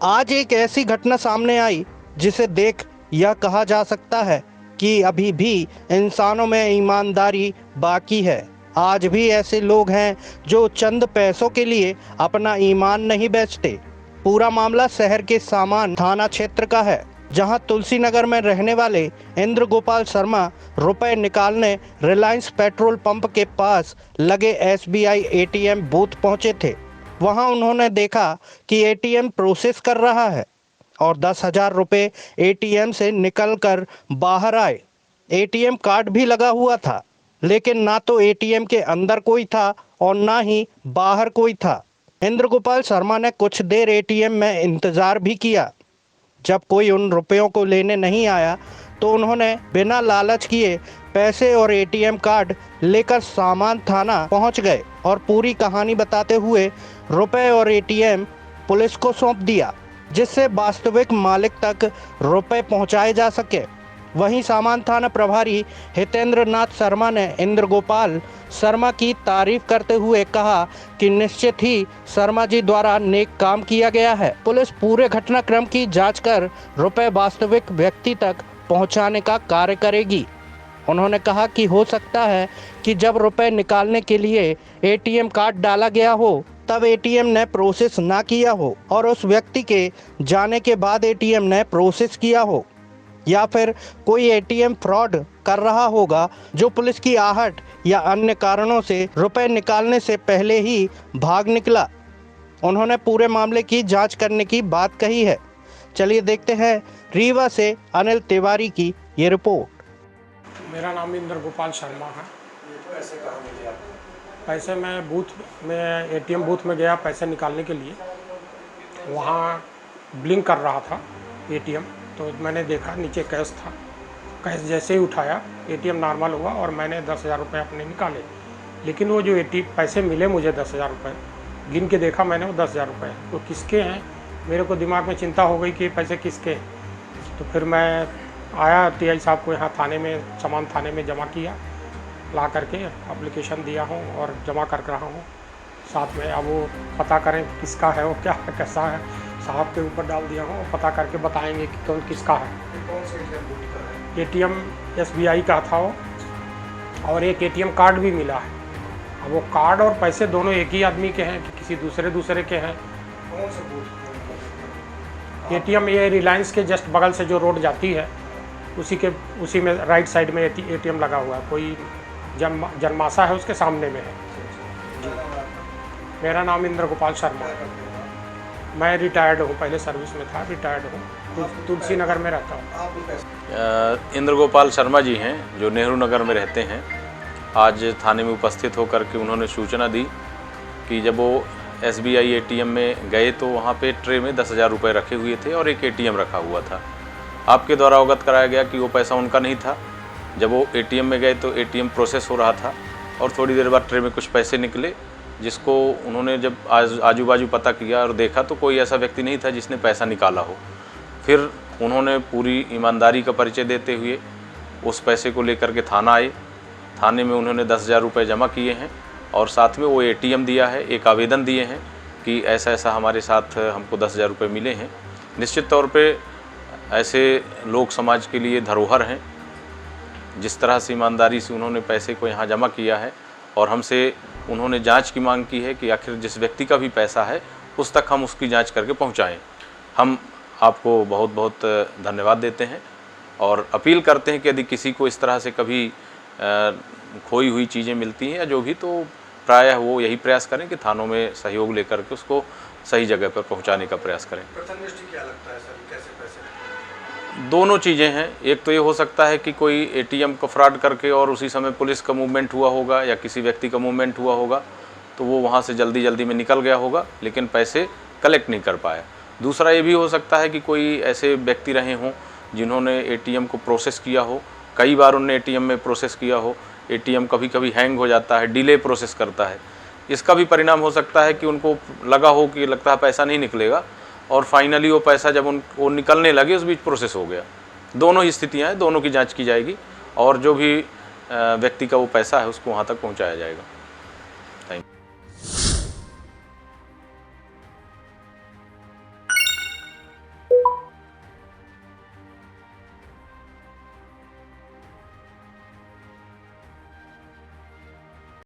आज एक ऐसी घटना सामने आई जिसे देख यह कहा जा सकता है कि अभी भी इंसानों में ईमानदारी बाकी है। आज भी ऐसे लोग हैं जो चंद पैसों के लिए अपना ईमान नहीं बेचते। पूरा मामला शहर के सामान थाना क्षेत्र का है, जहां तुलसी नगर में रहने वाले इंद्र गोपाल शर्मा रुपए निकालने रिलायंस पेट्रोल पंप के पास लगे एसबीआई एटीएम बूथ पहुंचे थे। वहां उन्होंने देखा कि एटीएम प्रोसेस कर रहा है और 10,000 रुपये एटीएम से निकलकर बाहर आए। एटीएम कार्ड भी लगा हुआ था, लेकिन ना तो एटीएम के अंदर कोई था और ना ही बाहर कोई था। इंद्र गोपाल शर्मा ने कुछ देर एटीएम में इंतजार भी किया। जब कोई उन रुपयों को लेने नहीं आया तो उन्होंने बिना लालच किए पैसे और एटीएम कार्ड लेकर सामान थाना पहुंच गए और पूरी कहानी बताते हुए रुपए और एटीएम पुलिस को सौंप दिया, जिससे वास्तविक मालिक तक रुपए पहुंचाए जा सके। वहीं सामान थाना प्रभारी हितेंद्र नाथ शर्मा ने इंद्र गोपाल शर्मा की तारीफ करते हुए कहा कि निश्चित ही शर्मा जी द्वारा नेक काम किया गया है। पुलिस पूरे घटनाक्रम की जांच कर रुपए वास्तविक व्यक्ति तक पहुंचाने का कार्य करेगी। उन्होंने कहा कि हो सकता है कि जब रुपए निकालने के लिए एटीएम कार्ड डाला गया हो तब एटीएम ने प्रोसेस ना किया हो और उस व्यक्ति के जाने के बाद एटीएम ने प्रोसेस किया हो, या फिर कोई एटीएम फ्रॉड कर रहा होगा जो पुलिस की आहट या अन्य कारणों से रुपए निकालने से पहले ही भाग निकला। उन्होंने पूरे मामले की जांच करने की बात कही है। चलिए देखते हैं रीवा से अनिल तिवारी की ये रिपोर्ट। मेरा नाम इंद्र गोपाल शर्मा है। पैसे मैं बूथ में एटीएम बूथ में गया पैसे निकालने के लिए। वहाँ ब्लिंक कर रहा था एटीएम, तो मैंने देखा नीचे कैश था। कैश जैसे ही उठाया एटीएम नॉर्मल हुआ और मैंने 10,000 रुपये अपने निकाले। लेकिन वो जो पैसे मिले मुझे 10,000 रुपये, गिन के देखा मैंने वो 10,000 रुपये तो किसके हैं। मेरे को दिमाग में चिंता हो गई कि पैसे किसके हैं। तो फिर मैं आया टीआई साहब को यहाँ थाने में, सामान थाने में जमा किया, ला करके एप्लीकेशन दिया हूँ और जमा कर रहा हूँ साथ में। अब वो पता करें किसका है, वो क्या है, कैसा है, साहब के ऊपर डाल दिया हूँ, पता करके बताएंगे कि कौन किसका है। कौन से एटीएम एसबीआई का था वो, और एक एटीएम कार्ड भी मिला है। अब वो कार्ड और पैसे दोनों एक ही आदमी के हैं कि किसी दूसरे के हैं। कौन से बूथ? एटीएम ये रिलायंस के जस्ट बगल से जो रोड जाती है उसी में राइट साइड में एटीएम लगा हुआ है। कोई जन्माशा है उसके सामने में है। मेरा नाम इंद्र गोपाल शर्मा है। मैं रिटायर्ड हूँ, पहले सर्विस में था, रिटायर्ड हूँ, तुलसी नगर में रहता हूँ। इंद्र गोपाल शर्मा जी हैं जो नेहरू नगर में रहते हैं। आज थाने में उपस्थित होकर के उन्होंने सूचना दी कि जब वो एसबीआई एटीएम में गए तो वहाँ पे ट्रे में 10,000 रुपये रखे हुए थे और एक एटीएम रखा हुआ था। आपके द्वारा अवगत कराया गया कि वो पैसा उनका नहीं था। जब वो एटीएम में गए तो एटीएम प्रोसेस हो रहा था और थोड़ी देर बाद ट्रे में कुछ पैसे निकले, जिसको उन्होंने जब आजू बाजू पता किया और देखा तो कोई ऐसा व्यक्ति नहीं था जिसने पैसा निकाला हो। फिर उन्होंने पूरी ईमानदारी का परिचय देते हुए उस पैसे को लेकर के थाना आए। थाने में उन्होंने 10,000 रुपये जमा किए हैं और साथ में वो एटीएम दिया है, एक आवेदन दिए हैं कि ऐसा ऐसा हमारे साथ हमको 10,000 रुपये मिले हैं। निश्चित तौर पे ऐसे लोग समाज के लिए धरोहर हैं। जिस तरह से ईमानदारी से उन्होंने पैसे को यहाँ जमा किया है और हमसे उन्होंने जांच की मांग की है कि आखिर जिस व्यक्ति का भी पैसा है उस तक हम उसकी जांच करके पहुँचाएँ। हम आपको बहुत बहुत धन्यवाद देते हैं और अपील करते हैं कि यदि किसी को इस तरह से कभी खोई हुई चीज़ें मिलती हैं या जो भी, तो प्रायः वो यही प्रयास करें कि थानों में सहयोग लेकर के उसको सही जगह पर पहुंचाने का प्रयास करें। प्रथम दृष्टि क्या लगता है सर, कैसे पैसे? दोनों चीज़ें हैं। एक तो ये हो सकता है कि कोई एटीएम को फ्रॉड करके और उसी समय पुलिस का मूवमेंट हुआ होगा या किसी व्यक्ति का मूवमेंट हुआ होगा तो वो वहाँ से जल्दी में निकल गया होगा लेकिन पैसे कलेक्ट नहीं कर पाया। दूसरा ये भी हो सकता है कि कोई ऐसे व्यक्ति रहे हों जिन्होंने एटीएम को प्रोसेस किया हो, कई बार उन्होंने एटीएम में प्रोसेस किया हो, एटीएम कभी हैंग हो जाता है, डिले प्रोसेस करता है। इसका भी परिणाम हो सकता है कि उनको लगा हो कि लगता है पैसा नहीं निकलेगा और फाइनली वो पैसा जब वो निकलने लगे उस बीच प्रोसेस हो गया। दोनों ही स्थितियाँ हैं, दोनों की जांच की जाएगी और जो भी व्यक्ति का वो पैसा है उसको वहाँ तक पहुँचाया जाएगा।